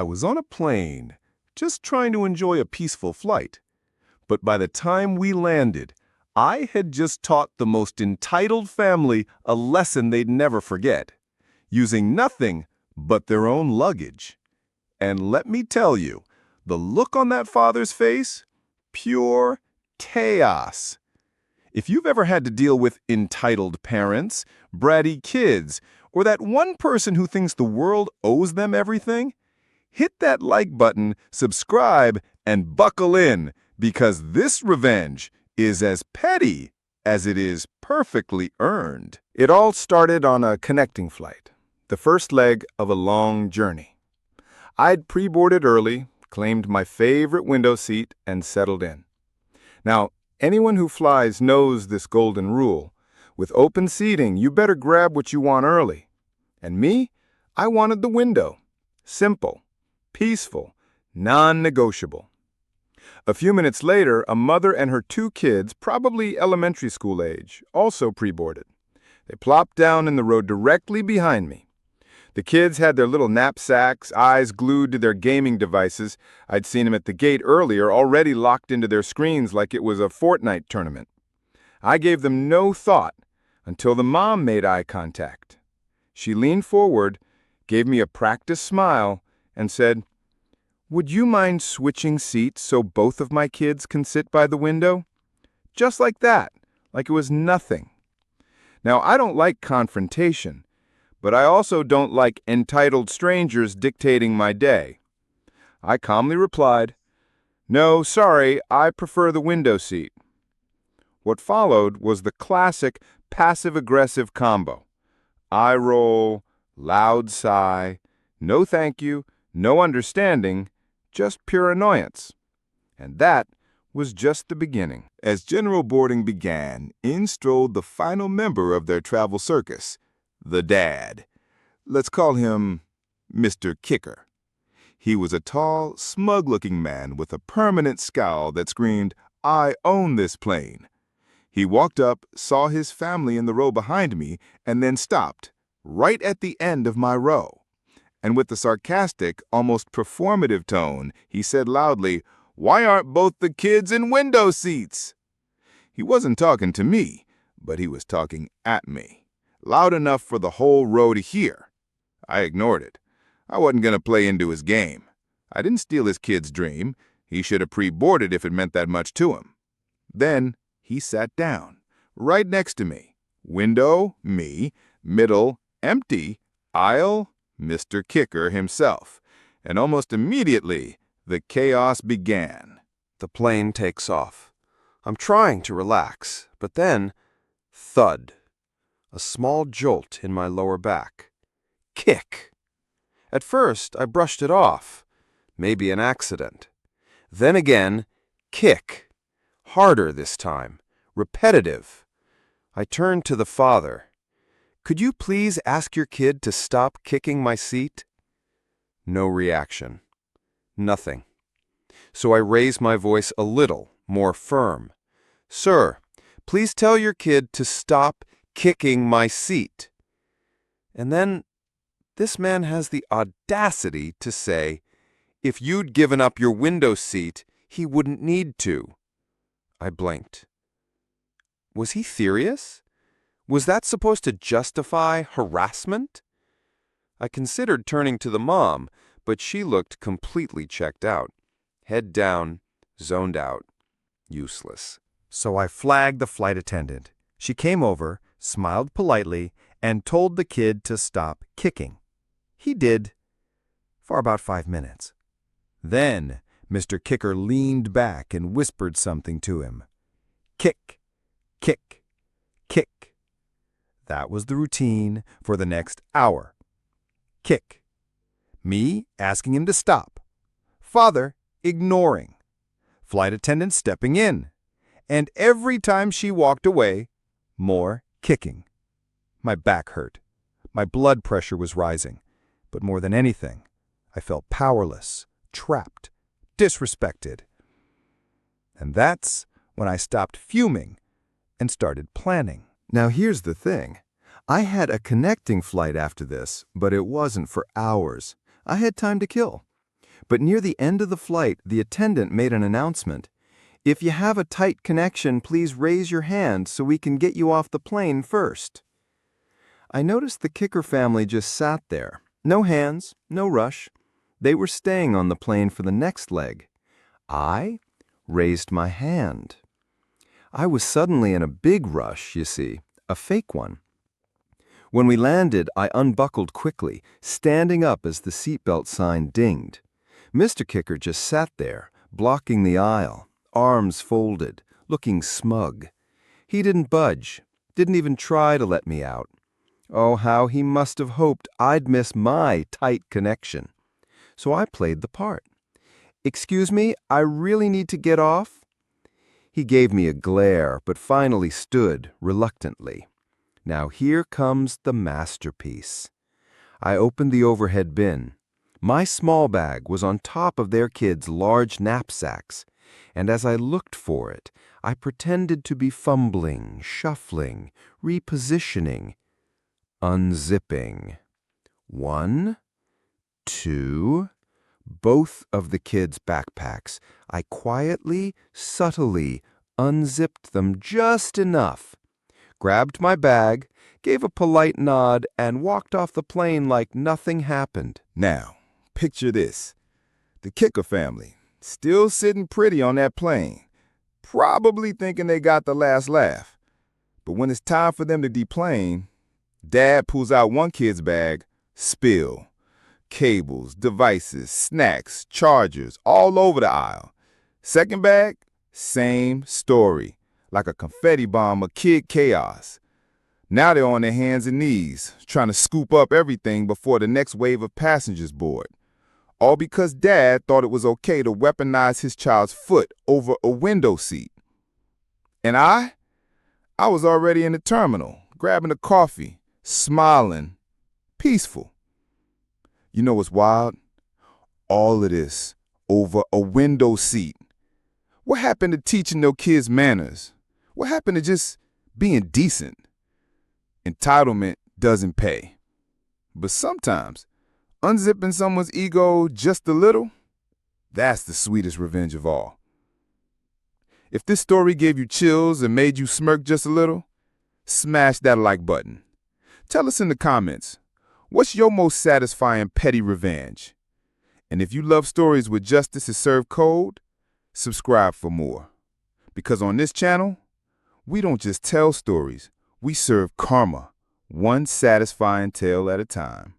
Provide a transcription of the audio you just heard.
I was on a plane, just trying to enjoy a peaceful flight. But by the time we landed, I had just taught the most entitled family a lesson they'd never forget, using nothing but their own luggage. And let me tell you, the look on that father's face, pure chaos. If you've ever had to deal with entitled parents, bratty kids, or that one person who thinks the world owes them everything, hit that like button, subscribe, and buckle in, because this revenge is as petty as it is perfectly earned. It all started on a connecting flight, the first leg of a long journey. I'd pre-boarded early, claimed my favorite window seat, and settled in. Now, anyone who flies knows this golden rule. With open seating, you better grab what you want early. And me, I wanted the window. Simple, peaceful, non-negotiable. A few minutes later, a mother and her 2 kids, probably elementary school age, also pre-boarded. They plopped down in the row directly behind me. The kids had their little knapsacks, eyes glued to their gaming devices. I'd seen them at the gate earlier, already locked into their screens like it was a Fortnite tournament. I gave them no thought until the mom made eye contact. She leaned forward, gave me a practiced smile, and said, "Would you mind switching seats so both of my kids can sit by the window?" Just like that, like it was nothing. Now, I don't like confrontation, but I also don't like entitled strangers dictating my day. I calmly replied, "No, sorry, I prefer the window seat." What followed was the classic passive-aggressive combo. Eye roll, loud sigh, no thank you, no understanding, just pure annoyance. And that was just the beginning. As general boarding began, in strolled the final member of their travel circus, the dad. Let's call him Mr. Kicker. He was a tall, smug-looking man with a permanent scowl that screamed, "I own this plane." He walked up, saw his family in the row behind me, and then stopped, right at the end of my row. And with a sarcastic, almost performative tone, he said loudly, "Why aren't both the kids in window seats?" He wasn't talking to me, but he was talking at me, loud enough for the whole row to hear. I ignored it. I wasn't going to play into his game. I didn't steal his kid's dream. He should have pre-boarded if it meant that much to him. Then he sat down, right next to me. Window, me. Middle, empty. Aisle, Mr. Kicker himself. And almost immediately, the chaos began. The plane takes off. I'm trying to relax, but then, thud. A small jolt in my lower back. Kick. At first, I brushed it off. Maybe an accident. Then again, kick. Harder this time. Repetitive. I turned to the father. "Could you please ask your kid to stop kicking my seat?" No reaction. Nothing. So I raised my voice a little, more firm. "Sir, please tell your kid to stop kicking my seat." And then this man has the audacity to say, if you'd given up your window seat, he wouldn't need to. I blinked. Was he serious? Was that supposed to justify harassment? I considered turning to the mom, but she looked completely checked out. Head down, zoned out, useless. So I flagged the flight attendant. She came over, smiled politely, and told the kid to stop kicking. He did, for about 5 minutes. Then Mr. Kicker leaned back and whispered something to him. Kick, kick, kick. That was the routine for the next hour. Kick. Me asking him to stop. Father ignoring. Flight attendant stepping in. And every time she walked away, more kicking. My back hurt. My blood pressure was rising. But more than anything, I felt powerless, trapped, disrespected. And that's when I stopped fuming and started planning. Now here's the thing. I had a connecting flight after this, but it wasn't for hours. I had time to kill. But near the end of the flight, the attendant made an announcement. "If you have a tight connection, please raise your hand so we can get you off the plane first." I noticed the Kicker family just sat there. No hands, no rush. They were staying on the plane for the next leg. I raised my hand. I was suddenly in a big rush, you see, a fake one. When we landed, I unbuckled quickly, standing up as the seatbelt sign dinged. Mr. Kicker just sat there, blocking the aisle, arms folded, looking smug. He didn't budge, didn't even try to let me out. Oh, how he must have hoped I'd miss my tight connection. So I played the part. "Excuse me, I really need to get off." He gave me a glare, but finally stood reluctantly. Now here comes the masterpiece. I opened the overhead bin. My small bag was on top of their kids' large knapsacks, and as I looked for it, I pretended to be fumbling, shuffling, repositioning, unzipping. 1, 2, both of the kids' backpacks. I quietly, subtly unzipped them just enough, grabbed my bag, gave a polite nod, and walked off the plane like nothing happened. Now, picture this. The Kicker family, still sitting pretty on that plane, probably thinking they got the last laugh. But when it's time for them to deplane, Dad pulls out one kid's bag, spill. Cables, devices, snacks, chargers, all over the aisle. Second bag, same story. Like a confetti bomb of kid chaos. Now they're on their hands and knees, trying to scoop up everything before the next wave of passengers board. All because Dad thought it was okay to weaponize his child's foot over a window seat. And I was already in the terminal, grabbing a coffee, smiling, peaceful. You know what's wild? All of this over a window seat. What happened to teaching their kids manners? What happened to just being decent? Entitlement doesn't pay. But sometimes, unzipping someone's ego just a little, that's the sweetest revenge of all. If this story gave you chills and made you smirk just a little, smash that like button. Tell us in the comments, what's your most satisfying petty revenge? And if you love stories where justice is served cold, subscribe for more. Because on this channel, we don't just tell stories, we serve karma, one satisfying tale at a time.